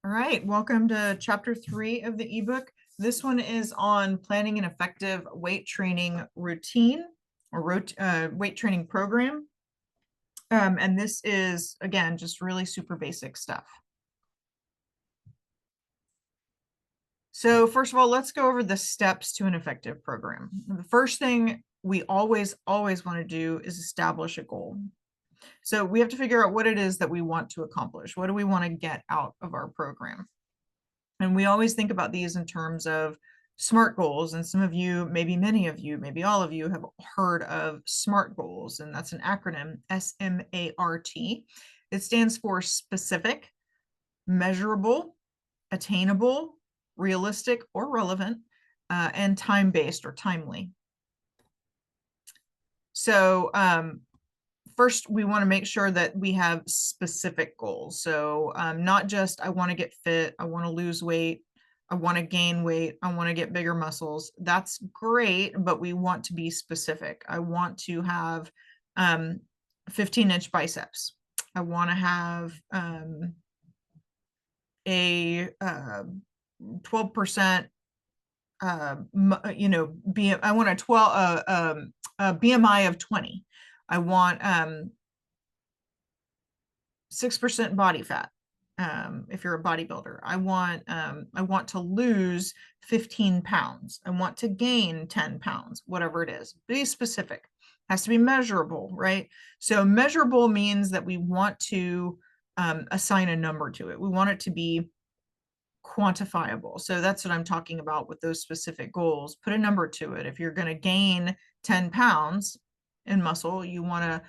All right, welcome to chapter 3 of the ebook. This one is on planning an effective weight training routine or weight training program. And this is, again, just really super basic stuff. So first of all, let's go over the steps to an effective program. The first thing we always want to do is establish a goal. So we have to figure out what it is that we want to accomplish. What do we want to get out of our program? And we always think about these in terms of SMART goals. And some of you, maybe many of you, maybe all of you have heard of SMART goals. And that's an acronym, SMART. It stands for specific, measurable, attainable, realistic or relevant, and time-based or timely. So first, we want to make sure that we have specific goals. So not just, I want to get fit, I want to lose weight, I want to gain weight, I want to get bigger muscles. That's great, but we want to be specific. I want to have 15-inch biceps. I want to have a 12%, I want a BMI of 20. I want 6% body fat. If you're a bodybuilder, I want to lose 15 pounds. I want to gain 10 pounds, whatever it is. Be specific. Has to be measurable, right? So measurable means that we want to assign a number to it. We want it to be quantifiable. So that's what I'm talking about with those specific goals. Put a number to it. If you're going to gain 10 pounds in muscle, you want to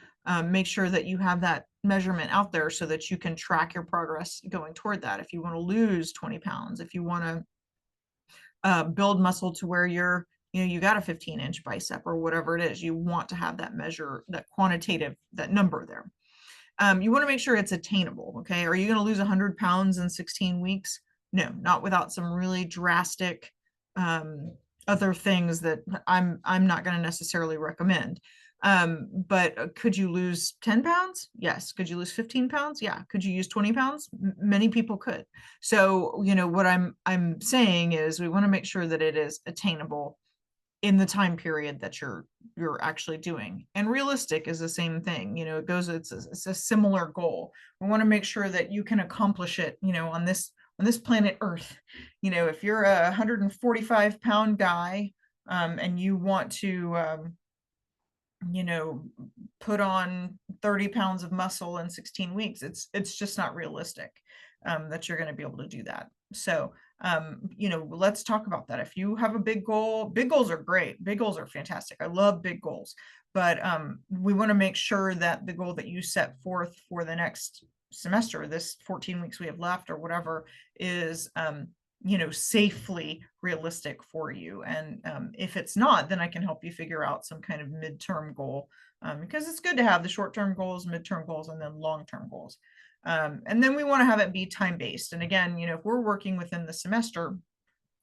make sure that you have that measurement out there so that you can track your progress going toward that. If you want to lose 20 pounds, if you want to build muscle to where you got a 15-inch bicep or whatever it is, you want to have that measure, that quantitative, that number there. You want to make sure it's attainable. Okay. Are you going to lose 100 pounds in 16 weeks? No, not without some really drastic other things that I'm not going to necessarily recommend. But could you lose 10 pounds? Yes. Could you lose 15 pounds? Yeah. Could you use 20 pounds? Many people could. So, what I'm saying is we want to make sure that it is attainable in the time period that you're actually doing. And realistic is the same thing. It's a similar goal. We want to make sure that you can accomplish it, on this planet Earth. If you're a 145-pound guy, and you want to put on 30 pounds of muscle in 16 weeks, it's just not realistic that you're going to be able to do that. So let's talk about that. If you have a big goals are great. Big goals are fantastic. I love big goals, but we want to make sure that the goal that you set forth for the next semester, this 14 weeks we have left or whatever, is safely realistic for you. And if it's not, then I can help you figure out some kind of midterm goal, because it's good to have the short-term goals, midterm goals, and then long-term goals. And then we want to have it be time-based. And again, if we're working within the semester,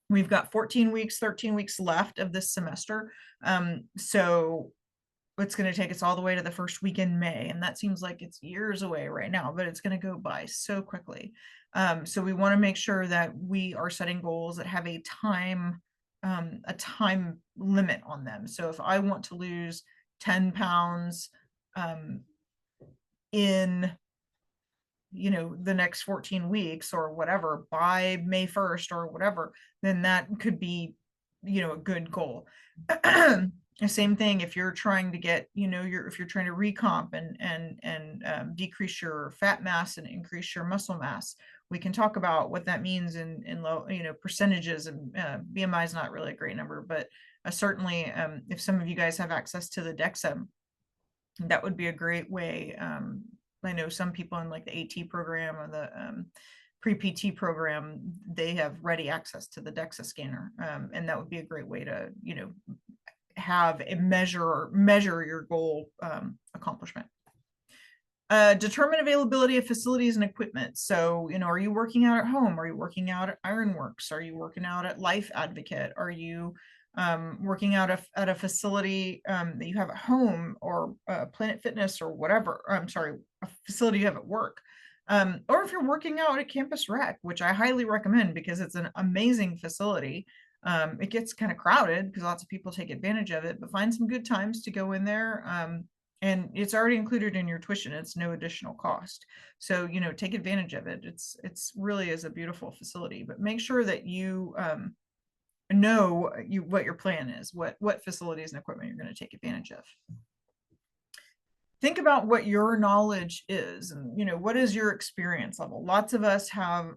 we've got 14 weeks, 13 weeks left of this semester. So it's going to take us all the way to the first week in May. And that seems like it's years away right now, but it's going to go by so quickly. So we want to make sure that we are setting goals that have a time limit on them. So if I want to lose 10 pounds in the next 14 weeks or whatever by May 1st or whatever, then that could be a good goal. Same thing if you're trying to get if you're trying to recomp and decrease your fat mass and increase your muscle mass. We can talk about what that means in low percentages, and BMI is not really a great number, but certainly if some of you guys have access to the DEXA, that would be a great way. I know some people in like the AT program or the pre-PT program, they have ready access to the DEXA scanner, and that would be a great way to have a measure your goal accomplishment. Determine availability of facilities and equipment. So, are you working out at home? Are you working out at Ironworks? Are you working out at Life Advocate? Are you working out at a facility that you have at home, or Planet Fitness or whatever? I'm sorry, a facility you have at work. Or if you're working out at Campus Rec, which I highly recommend because it's an amazing facility. It gets kind of crowded because lots of people take advantage of it, but find some good times to go in there. And it's already included in your tuition. It's no additional cost. So, take advantage of it. It's really is a beautiful facility, but make sure that you know what your plan is, what facilities and equipment you're going to take advantage of. Think about what your knowledge is, and what is your experience level. Lots of us have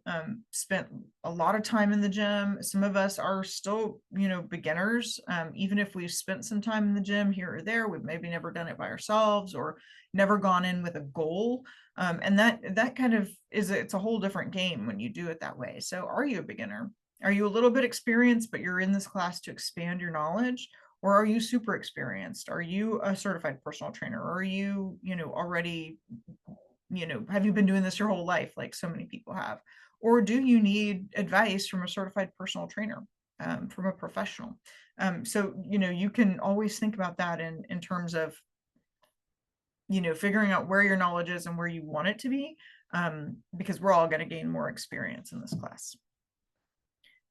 spent a lot of time in the gym. Some of us are still beginners. Even if we've spent some time in the gym here or there, we've maybe never done it by ourselves or never gone in with a goal. And that kind of it's a whole different game when you do it that way. So are you a beginner? Are you a little bit experienced, but you're in this class to expand your knowledge? Or are you super experienced? Are you a certified personal trainer? Or are you, already, have you been doing this your whole life like so many people have? Or do you need advice from a certified personal trainer, from a professional? So, you can always think about that in terms of, figuring out where your knowledge is and where you want it to be, because we're all going to gain more experience in this class.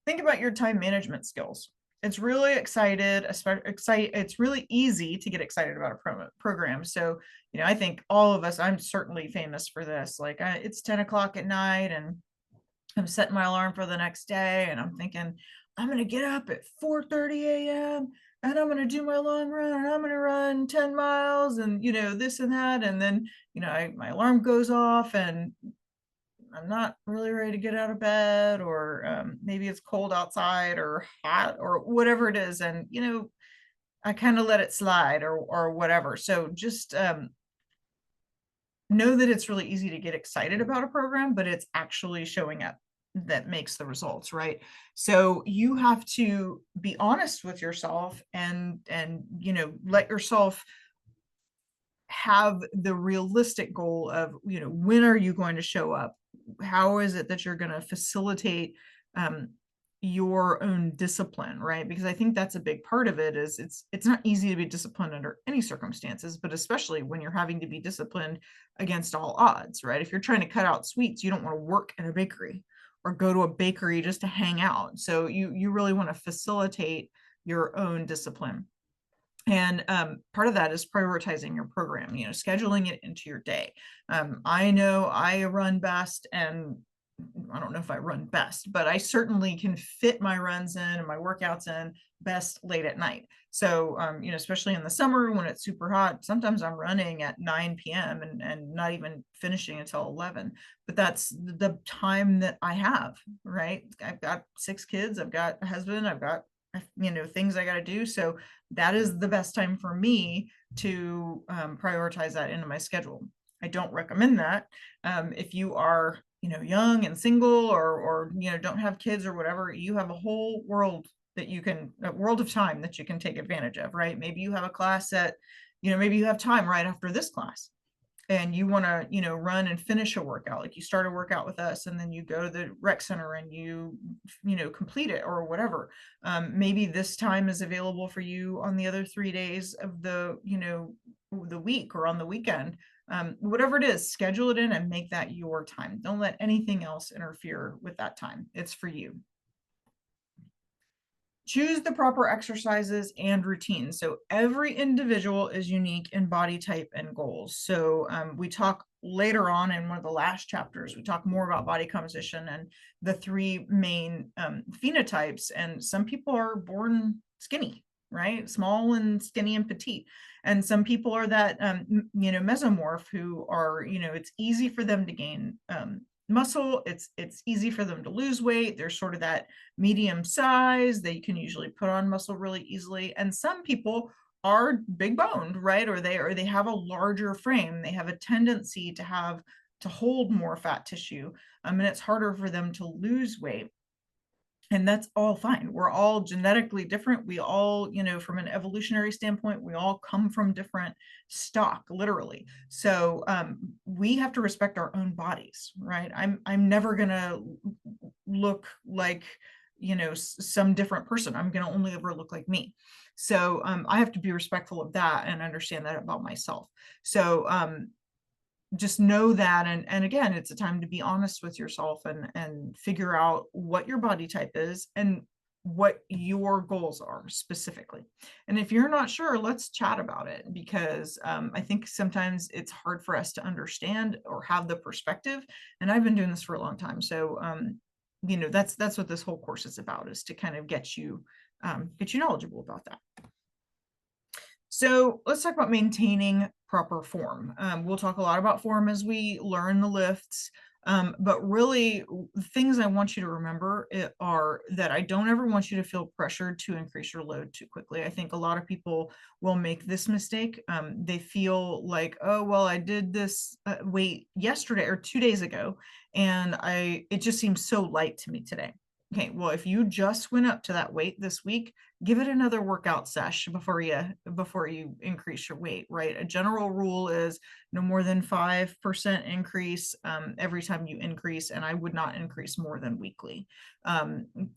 Think about your time management skills. It's really it's really easy to get excited about a program. So, I think all of us, I'm certainly famous for this. Like it's 10 o'clock at night and I'm setting my alarm for the next day and I'm thinking, I'm going to get up at 4:30 a.m. and I'm going to do my long run and I'm going to run 10 miles and, this and that. And then, my alarm goes off and I'm not really ready to get out of bed, or maybe it's cold outside or hot or whatever it is. And, I kind of let it slide or whatever. So just know that it's really easy to get excited about a program, but it's actually showing up that makes the results, right? So you have to be honest with yourself and, let yourself have the realistic goal of, when are you going to show up? How is it that you're going to facilitate your own discipline, right? Because I think that's a big part of it. Is it's not easy to be disciplined under any circumstances, but especially when you're having to be disciplined against all odds, right? If you're trying to cut out sweets, you don't want to work in a bakery or go to a bakery just to hang out. So you really want to facilitate your own discipline. And part of that is prioritizing your program, scheduling it into your day. I know I run best, and I don't know if I run best, but I certainly can fit my runs in and my workouts in best late at night. So, especially in the summer when it's super hot, sometimes I'm running at 9 p.m. and not even finishing until 11. But that's the time that I have, right? I've got 6 kids, I've got a husband, I've got things I got to do. So that is the best time for me to prioritize that into my schedule. I don't recommend that if you are young and single, or don't have kids or whatever. You have a whole world that you can a world of time that you can take advantage of, right? Maybe you have a class that maybe you have time right after this class and you want to run and finish a workout. Like you start a workout with us and then you go to the rec center and you complete it or whatever. Maybe this time is available for you on the other 3 days of the the week or on the weekend. Whatever it is, schedule it in and make that your time. Don't let anything else interfere with that time. It's for you. Choose the proper exercises and routines. So every individual is unique in body type and goals. So we talk later on in one of the last chapters, we talk more about body composition and the 3 main phenotypes. And some people are born skinny, right? Small and skinny and petite. And some people are that, mesomorph who are, it's easy for them to gain muscle. It's easy for them to lose weight. They're sort of that medium size. They can usually put on muscle really easily. And some people are big boned, right? Or they have a larger frame. They have a tendency to hold more fat tissue. And it's harder for them to lose weight. And that's all fine. We're all genetically different. We all, from an evolutionary standpoint, we all come from different stock, literally. So we have to respect our own bodies, right? I'm never gonna look like, some different person. I'm gonna only ever look like me. So I have to be respectful of that and understand that about myself. So just know that, and again, it's a time to be honest with yourself and figure out what your body type is and what your goals are specifically. And if you're not sure, let's chat about it, because I think sometimes it's hard for us to understand or have the perspective. And I've been doing this for a long time, so that's what this whole course is about, is to kind of get you knowledgeable about that. So let's talk about maintaining proper form. We'll talk a lot about form as we learn the lifts, but really the things I want you to remember are that I don't ever want you to feel pressured to increase your load too quickly. I think a lot of people will make this mistake. They feel like, oh, well, I did this weight yesterday or 2 days ago, and it just seems so light to me today. Okay, well, if you just went up to that weight this week, give it another workout sesh before you increase your weight, right? A general rule is no more than 5% increase every time you increase, and I would not increase more than weekly.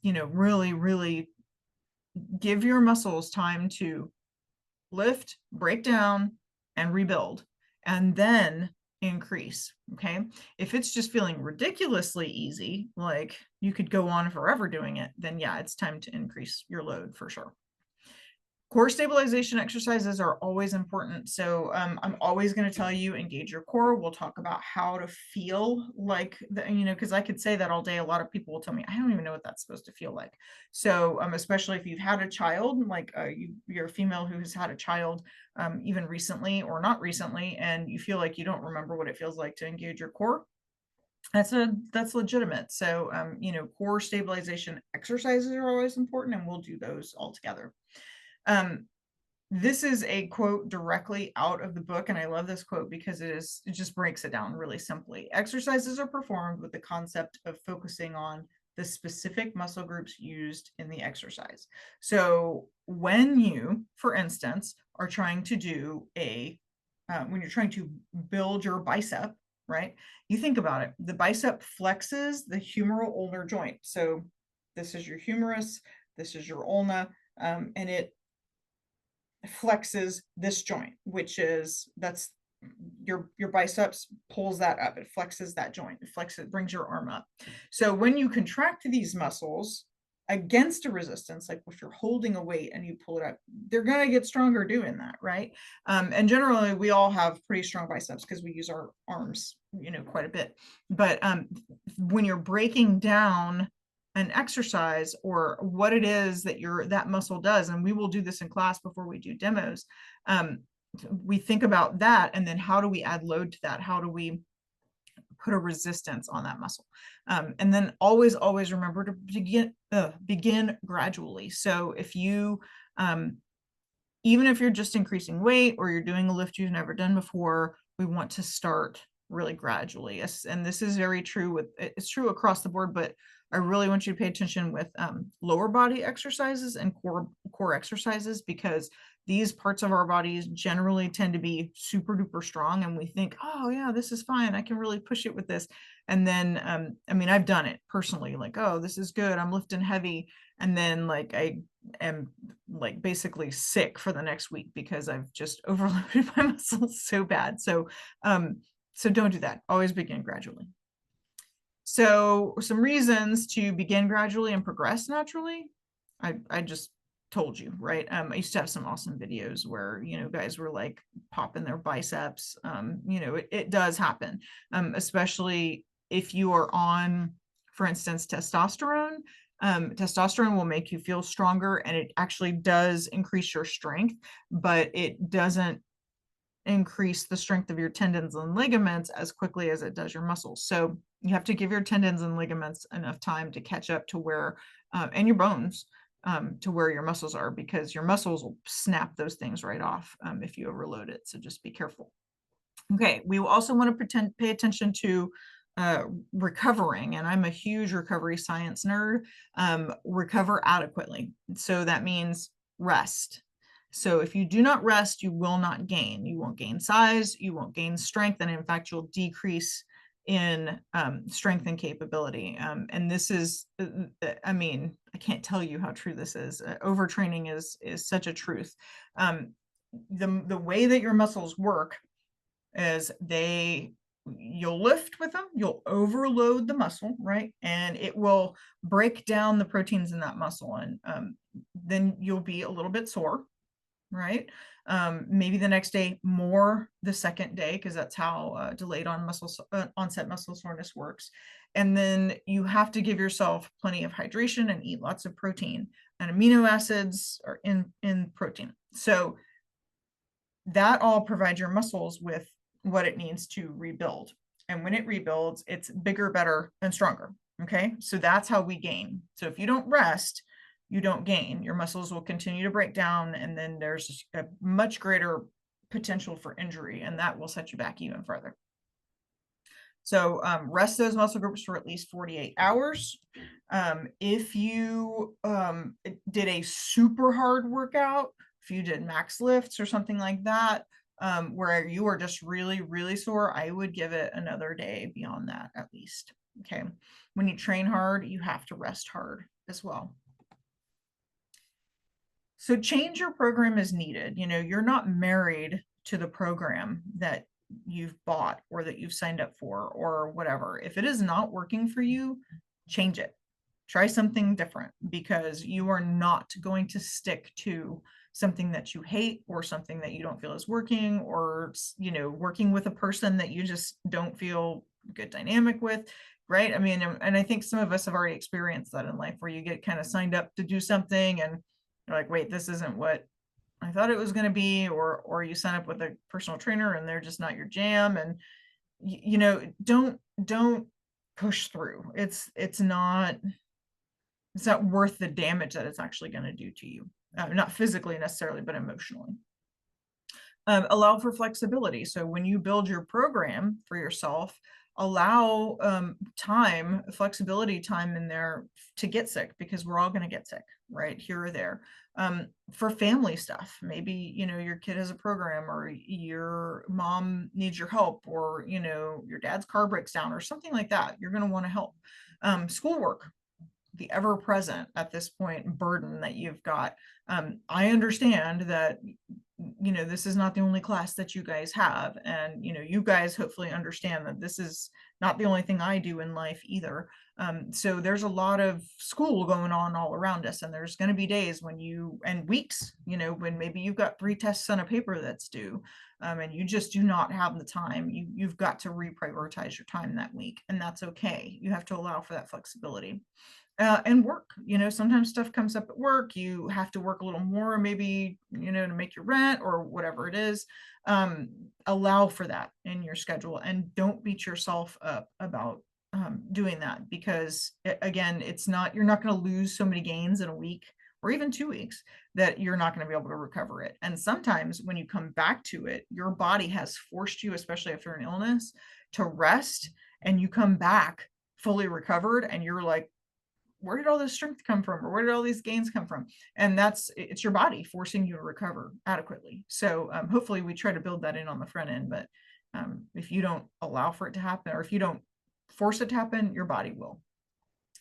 Really, really give your muscles time to lift, break down, and rebuild, and then increase. Okay. If it's just feeling ridiculously easy, like you could go on forever doing it, then yeah, it's time to increase your load for sure. Core stabilization exercises are always important. So I'm always going to tell you, engage your core. We'll talk about how to feel like, because I could say that all day. A lot of people will tell me, I don't even know what that's supposed to feel like. So especially if you've had a child, like you're a female who has had a child even recently or not recently, and you feel like you don't remember what it feels like to engage your core, that's legitimate. So core stabilization exercises are always important, and we'll do those all together. This is a quote directly out of the book, and I love this quote because it just breaks it down really simply. Exercises are performed with the concept of focusing on the specific muscle groups used in the exercise. So when you, for instance, are trying to do when you're trying to build your bicep, right? You think about it. The bicep flexes the humeral ulnar joint. So this is your humerus, this is your ulna, and it flexes this joint, that's your biceps pulls that up. It flexes that joint. It flexes, brings your arm up. So when you contract these muscles against a resistance, like if you're holding a weight and you pull it up, they're going to get stronger doing that, right? And generally, we all have pretty strong biceps because we use our arms, quite a bit. But when you're breaking down an exercise or what it is that that muscle does, and we will do this in class before we do demos, we think about that, and then how do we add load to that? How do we put a resistance on that muscle? And then always remember to begin gradually. So if you even if you're just increasing weight or you're doing a lift you've never done before, we want to start really gradually. And this is very true it's true across the board, but I really want you to pay attention with lower body exercises and core exercises, because these parts of our bodies generally tend to be super duper strong, and we think, oh yeah, this is fine, I can really push it with this. And then I've done it personally, like, oh, this is good, I'm lifting heavy, and then like I am like basically sick for the next week because I've just overloaded my muscles so bad. So don't do that. Always begin gradually. So some reasons to begin gradually and progress naturally. I just told you, right? I used to have some awesome videos where, guys were like popping their biceps. It does happen, especially if you are on, for instance, testosterone. Testosterone will make you feel stronger, and it actually does increase your strength, but it doesn't increase the strength of your tendons and ligaments as quickly as it does your muscles. So you have to give your tendons and ligaments enough time to catch up to where, and your bones, to where your muscles are, because your muscles will snap those things right off if you overload it. So just be careful. Okay, we also want to pay attention to recovering, and I'm a huge recovery science nerd. Recover adequately. So that means rest. So if you do not rest, you will not gain. You won't gain size, you won't gain strength, and in fact, you'll decrease in strength and capability. And this is, I can't tell you how true this is. Overtraining is such a truth. The way that your muscles work is they you'll lift with them, you'll overload the muscle, right? And it will break down the proteins in that muscle. And then you'll be a little bit sore, right? Maybe the next day more the second day, because that's how delayed onset muscle soreness works. And then you have to give yourself plenty of hydration and eat lots of protein, and amino acids are in protein. So that all provides your muscles with what it needs to rebuild. And when it rebuilds, it's bigger, better, and stronger. Okay. So that's how we gain. So if you don't rest, you don't gain. Your muscles will continue to break down, and then there's a much greater potential for injury, and that will set you back even further. So rest those muscle groups for at least 48 hours. If you did a super hard workout, if you did max lifts or something like that, where you are just really, really sore, I would give it another day beyond that at least. Okay. When you train hard, you have to rest hard as well. So change your program as needed. You know, you're not married to the program that you've bought or that you've signed up for or whatever. If it is not working for you, change it. Try something different, because you are not going to stick to something that you hate or something that you don't feel is working, or, you know, working with a person that you just don't feel good dynamic with. Right. I mean, and I think some of us have already experienced that in life, where you get kind of signed up to do something and you're like, wait, this isn't what I thought it was going to be, or you sign up with a personal trainer and they're just not your jam. And you know, don't push through. It's not worth the damage that it's actually going to do to you. Not physically necessarily, but emotionally. Allow for flexibility. So when you build your program for yourself, allow flexibility time in there to get sick, because we're all going to get sick, right, here or there. For family stuff, maybe, you know, your kid has a program, or your mom needs your help, or, you know, your dad's car breaks down or something like that. You're going to want to help. Schoolwork, the ever present at this point burden that you've got. I understand that, you know, this is not the only class that you guys have. And, you know, you guys hopefully understand that this is not the only thing I do in life either. So there's a lot of school going on all around us. And there's going to be days when and weeks, you know, when maybe you've got 3 tests on a paper that's due. And you just do not have the time. You've got to reprioritize your time that week. And that's okay. You have to allow for that flexibility. And work, you know, sometimes stuff comes up at work, you have to work a little more, maybe, you know, to make your rent or whatever it is. Allow for that in your schedule, and don't beat yourself up about doing that, because again, you're not going to lose so many gains in a week or even 2 weeks that you're not going to be able to recover it. And sometimes when you come back to it, your body has forced you, especially after an illness, to rest, and you come back fully recovered, and you're like, where did all this strength come from, or where did all these gains come from? And it's your body forcing you to recover adequately. So hopefully we try to build that in on the front end, but if you don't allow for it to happen, or if you don't force it to happen, your body will.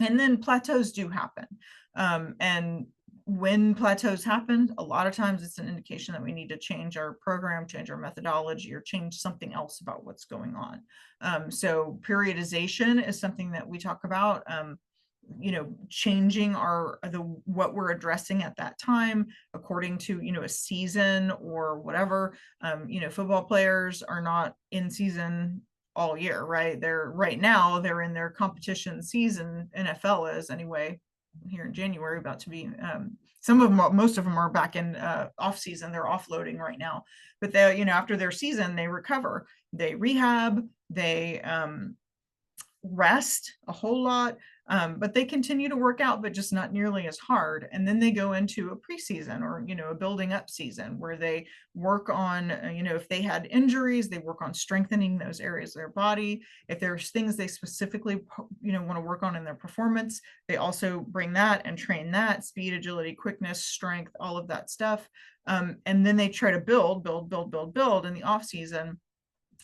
And then plateaus do happen. And when plateaus happen, a lot of times it's an indication that we need to change our program, change our methodology, or change something else about what's going on. So periodization is something that we talk about. You know, changing what we're addressing at that time according to, you know, a season or whatever. You know, football players are not in season all year, right? Right now they're in their competition season. NFL is anyway, here in January, about to be. Some of them, most of them are back in off season. They're offloading right now, but they, you know, after their season, they recover, they rehab, they rest a whole lot, but they continue to work out, but just not nearly as hard. And then they go into a preseason, or, you know, a building up season, where they work on, you know, if they had injuries, they work on strengthening those areas of their body. If there's things they specifically, you know, want to work on in their performance, they also bring that and train that: speed, agility, quickness, strength, all of that stuff. And then they try to build in the off season.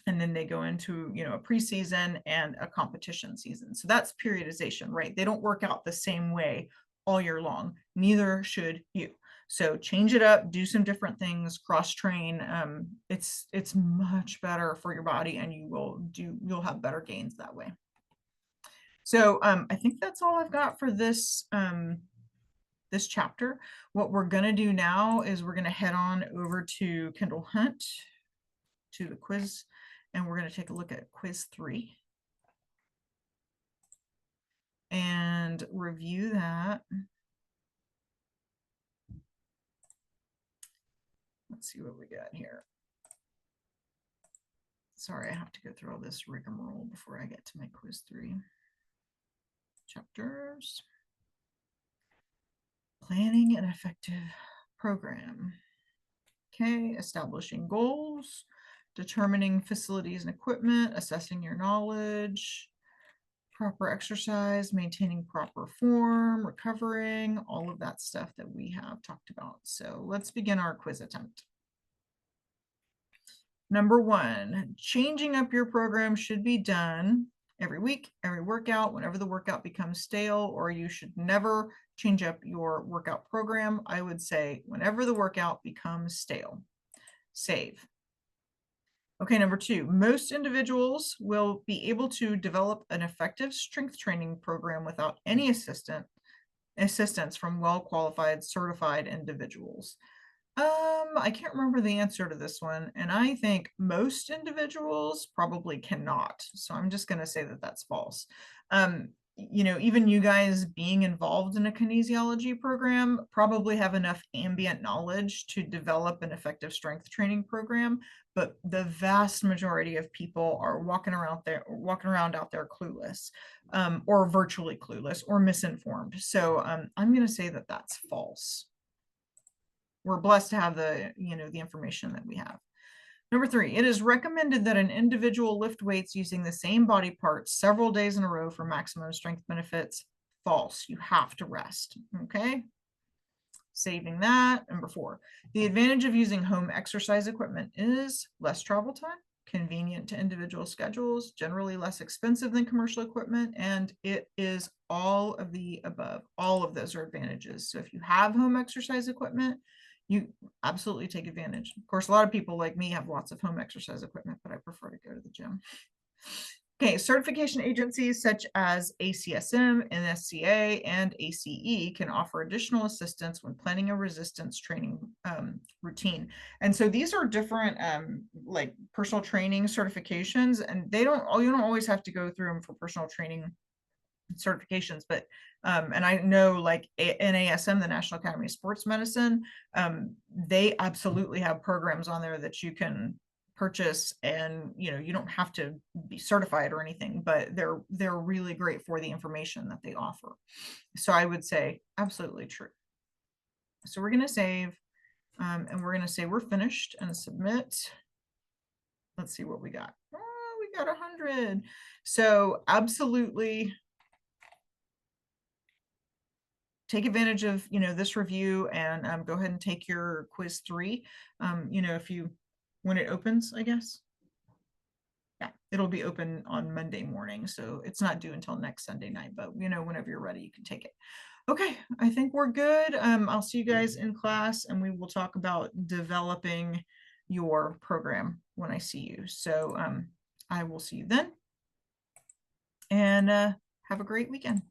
And then they go into, you know, a preseason and a competition season. So that's periodization, right? They don't work out the same way all year long. Neither should you. So change it up, do some different things, cross train. It's much better for your body, and you'll have better gains that way. So I think that's all I've got for this this chapter. What we're going to do now is we're going to head on over to Kindle Hunt to the quiz, and we're going to take a look at quiz 3 and review that. Let's see what we got here. Sorry, I have to go through all this rigmarole before I get to my quiz 3 chapters. Planning an effective program. Okay, establishing goals, determining facilities and equipment, assessing your knowledge, proper exercise, maintaining proper form, recovering, all of that stuff that we have talked about. So let's begin our quiz attempt. Number 1, changing up your program should be done every week, every workout, whenever the workout becomes stale, or you should never change up your workout program. I would say whenever the workout becomes stale. Save. Okay, number 2, most individuals will be able to develop an effective strength training program without any assistance from well-qualified, certified individuals. I can't remember the answer to this one, and I think most individuals probably cannot. So I'm just going to say that that's false. Even you guys being involved in a kinesiology program probably have enough ambient knowledge to develop an effective strength training program, but the vast majority of people are walking around out there clueless, or virtually clueless or misinformed. So I'm going to say that that's false. We're blessed to have the information that we have. Number 3, it is recommended that an individual lift weights using the same body parts several days in a row for maximum strength benefits. False. You have to rest. Okay. Saving that. Number 4, the advantage of using home exercise equipment is less travel time, convenient to individual schedules, generally less expensive than commercial equipment, and it is all of the above. All of those are advantages. So if you have home exercise equipment, you absolutely take advantage. Of course, a lot of people like me have lots of home exercise equipment, but I prefer to go to the gym. Okay, certification agencies such as ACSM, NSCA, and ACE can offer additional assistance when planning a resistance training routine. And so these are different like personal training certifications, and you don't always have to go through them for personal training certifications, but and I know like NASM, the National Academy of Sports Medicine, they absolutely have programs on there that you can purchase, and you don't have to be certified or anything, but they're really great for the information that they offer. So I would say absolutely true. So we're going to save, and we're going to say we're finished and submit. Let's see what we got. Oh, we got 100. So absolutely take advantage of this review, and go ahead and take your quiz 3 when it opens, I guess. Yeah, it'll be open on Monday morning, so it's not due until next Sunday night, but whenever you're ready, you can take it. Okay, I think we're good. I'll see you guys in class, and we will talk about developing your program when I see you. So I will see you then, and have a great weekend.